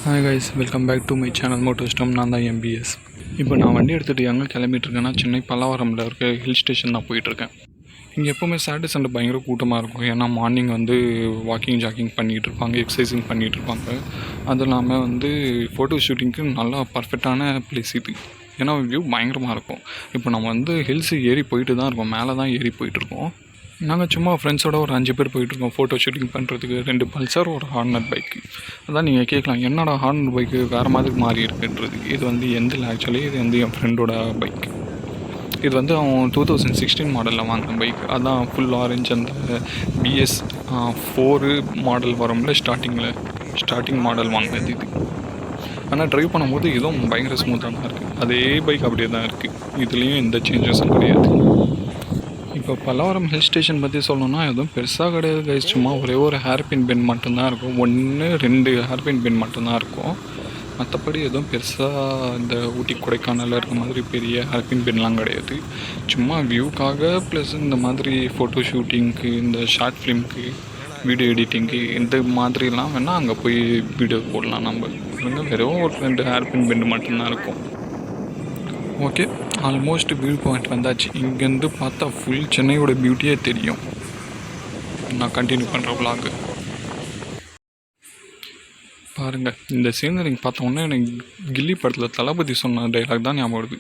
Hi guys, welcome back to my channel மோட்டோஸ்டம். நான் தான் MBS. இப்போ நான் வண்டி எடுத்துகிட்டு எங்கே கிளம்பிட்டுருக்கேன்னா, சென்னை பல்லாவரமில் இருக்க ஹில் ஸ்டேஷன் தான் போயிட்டுருக்கேன். இங்கே எப்போவுமே சாட்டர்டே சண்டே பயங்கர கூட்டமாக இருக்கும். ஏன்னா மார்னிங் வாக்கிங் ஜாக்கிங் பண்ணிகிட்டு இருப்பாங்க, எக்ஸசைசிங் பண்ணிகிட்டு இருப்பாங்க. அதுவும் இல்லாமல் ஃபோட்டோ ஷூட்டிங்க்கு நல்லா பர்ஃபெக்டான பிளேஸ் இது. ஏன்னா வியூ பயங்கரமாக இருக்கும். இப்போ நம்ம ஹில்ஸ் ஏறி போயிட்டு தான் இருக்கோம், மேலே தான் ஏறி போயிட்டுருக்கோம். நாங்கள் சும்மா ஃப்ரெண்ட்ஸோட ஒரு 5 பேர் போயிட்டுருக்கோம் ஃபோட்டோ ஷூட்டிங் பண்ணுறதுக்கு. 2 பல்சர், ஒரு ஹார்னர் பைக்கு. அதான் நீங்கள் கேட்கலாம், என்னடா ஹார்னர் பைக்கு வேறு மாதிரி மாறி இருக்குன்றது. இது எந்தில் ஆக்சுவலி இது என் ஃப்ரெண்டோட பைக். இது அவன் 2016 மாடலில் வாங்கின பைக். அதான் ஃபுல் ஆரஞ்சு அந்த BS 4 மாடல் வரும்ல, ஸ்டார்டிங் மாடல் வாங்கினது இது. ஆனால் ட்ரைவ் பண்ணும்போது இதுவும் பயங்கர ஸ்மூத்தாக தான் இருக்குது. அதே பைக் அப்படியே தான் இருக்குது, இதுலேயும் எந்த சேஞ்சஸும் கிடையாது. இப்போ பல்லாவரம் ஹில் ஸ்டேஷன் பற்றி சொல்லணும்னா எதுவும் பெருசாக கிடையாது கைஸ். சும்மா ஒரே ஒரு ஹேர்பின் பென் மட்டும்தான் இருக்கும், 1-2 ஹேர்பின் பென் மட்டும்தான் இருக்கும். மற்றபடி எதுவும் பெருசாக இந்த ஊட்டி கொடைக்கானலில் இருக்க மாதிரி பெரிய ஹேர்பின் பென்லாம் கிடையாது. சும்மா வியூக்காக ப்ளஸ் இந்த மாதிரி ஃபோட்டோ ஷூட்டிங்க்கு, இந்த ஷார்ட் ஃபிலிம்க்கு, வீடியோ எடிட்டிங்க்கு இந்த மாதிரிலாம் வேணால் அங்கே போய் வீடியோ போடலாம். நம்ம வெறும் ஒரு 2 ஹேர்பின் பென் மட்டும்தான் இருக்கும். ஓகே, ஆல்மோஸ்ட் வியூ பாயிண்ட் வந்தாச்சு. இங்கேருந்து பார்த்தா ஃபுல் சென்னையோட பியூட்டியே தெரியும். நான் கண்டினியூ பண்ணுற விலாகு பாருங்கள். இந்த சீனரிங் பார்த்தோன்னே எனக்கு கில்லி படத்தில் தளபதி சொன்ன டைலாக் தான் ஞாபகம் வருது.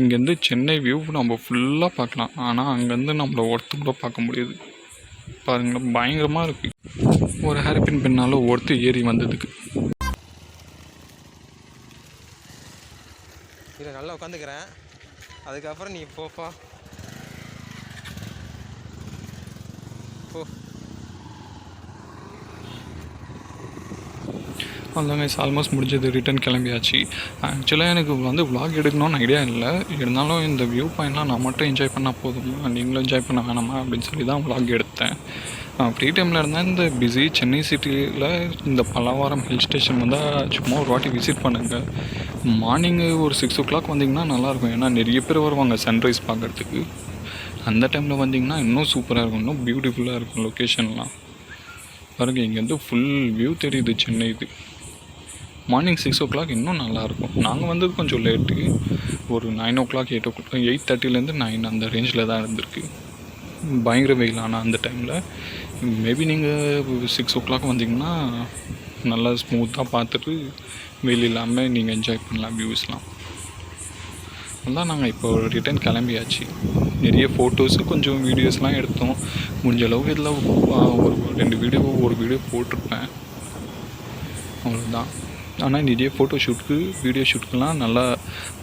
இங்கேருந்து சென்னை வியூ நம்ம ஃபுல்லாக பார்க்கலாம், ஆனால் அங்கேருந்து நம்மளை ஒருத்து கூட பார்க்க முடியாது. பாருங்கள், பயங்கரமாக இருக்குது. ஒரு ஹேர்பின் பெண்ணால் ஒருத்து ஏறி வந்ததுக்கு. இதில் நல்லா உட்காந்துக்கிறேன், அதுக்கப்புறம் நீ போப்பா போ. அதாங்க ஆல்மோஸ்ட் முடிஞ்சது, ரிட்டன் கிளம்பியாச்சு. ஆக்சுவலாக எனக்கு விலாக் எடுக்கணும்னு ஐடியா இல்லை. இருந்தாலும் இந்த வியூ பாயிண்ட்லாம் நான் மட்டும் என்ஜாய் பண்ணால் போதுமா, நீங்களும் என்ஜாய் பண்ண வேணாமா அப்படின்னு சொல்லி தான் விலாக் எடுத்தேன். ஃப்ரீ டைமில் இருந்தால் இந்த பிஸி சென்னை சிட்டியில் இந்த பல்லாவரம் ஹில் ஸ்டேஷன் சும்மா ஒரு வாட்டி விசிட் பண்ணுங்கள். மார்னிங்கு ஒரு 6 o'clock வந்திங்கன்னா நல்லாயிருக்கும். ஏன்னா நிறைய பேர் வருவாங்க சன்ரைஸ் பார்க்குறதுக்கு. அந்த டைமில் வந்திங்கன்னா இன்னும் சூப்பராக இருக்கும், இன்னும் பியூட்டிஃபுல்லாக இருக்கும் லொக்கேஷன்லாம். பாருங்கள், இங்கேருந்து ஃபுல் வியூ தெரியுது சென்னை. இது மார்னிங் 6 o'clock இன்னும் நல்லாயிருக்கும். நாங்கள் வந்தது கொஞ்சம் லேட்டு, ஒரு 9 o'clock 8:30 9 அந்த ரேஞ்சில் தான் இருந்திருக்கு. பயங்கர வெயில். ஆனால் அந்த டைமில் மேபி நீங்கள் 6 o'clock வந்தீங்கன்னா நல்லா ஸ்மூத்தாக பார்த்துட்டு வெயில் இல்லாமல் நீங்கள் என்ஜாய் பண்ணலாம் வியூஸ்லாம். அதான் நாங்கள் இப்போ ரிட்டன் கிளம்பியாச்சு. நிறைய ஃபோட்டோஸு கொஞ்சம் வீடியோஸ்லாம் எடுத்தோம். முடிஞ்ச அளவுக்கு இதில் ஒரு வீடியோ போட்டிருப்பேன், அவ்வளோதான். ஆனால் நிறைய ஃபோட்டோ ஷூட்டுக்கு, வீடியோ ஷூட்டுக்கெலாம் நல்லா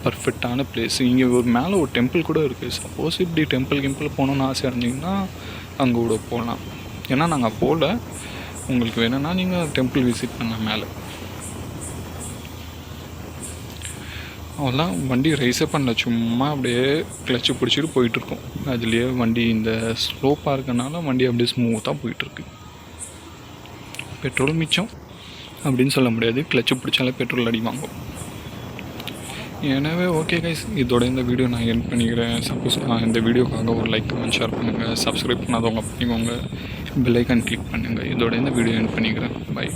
பர்ஃபெக்டான பிளேஸ். இங்கே மேலே ஒரு டெம்பிள் கூட இருக்குது. சப்போஸ் இப்படி டெம்பிள் போகணுன்னு ஆசை இருந்தீங்கன்னா அங்கே கூட போகலாம். ஏன்னா நாங்கள் போகல, உங்களுக்கு வேணும்னா நீங்கள் டெம்பிள் விசிட் பண்ண மேலே. அதெல்லாம் வண்டி ரைஸே பண்ணல, சும்மா அப்படியே கிளச்சு பிடிச்சிட்டு போயிட்டுருக்கோம். அதுலேயே வண்டி இந்த ஸ்லோப்பாக இருக்கனால வண்டி அப்படியே ஸ்மூத்தாக போயிட்டுருக்கு. பெட்ரோல் மிச்சம் அப்படின்னு சொல்ல முடியாது, கிளச்சு பிடிச்சாலே பெட்ரோல் அடி வாங்கும். எனவே ஓகே கைஸ், இதோட இந்த வீடியோ நான் எண்ட் பண்ணிக்கிறேன். சப்போஸ் இந்த வீடியோக்காக ஒரு லைக், கமெண்ட், ஷேர் பண்ணுங்கள். சப்ஸ்கிரைப் பண்ணாதவங்க பண்ணிக்கோங்க, பெல் ஐக்கான் கிளிக் பண்ணுங்கள். இதோட இந்த வீடியோ எண்ட் பண்ணிக்கிறேன். பை.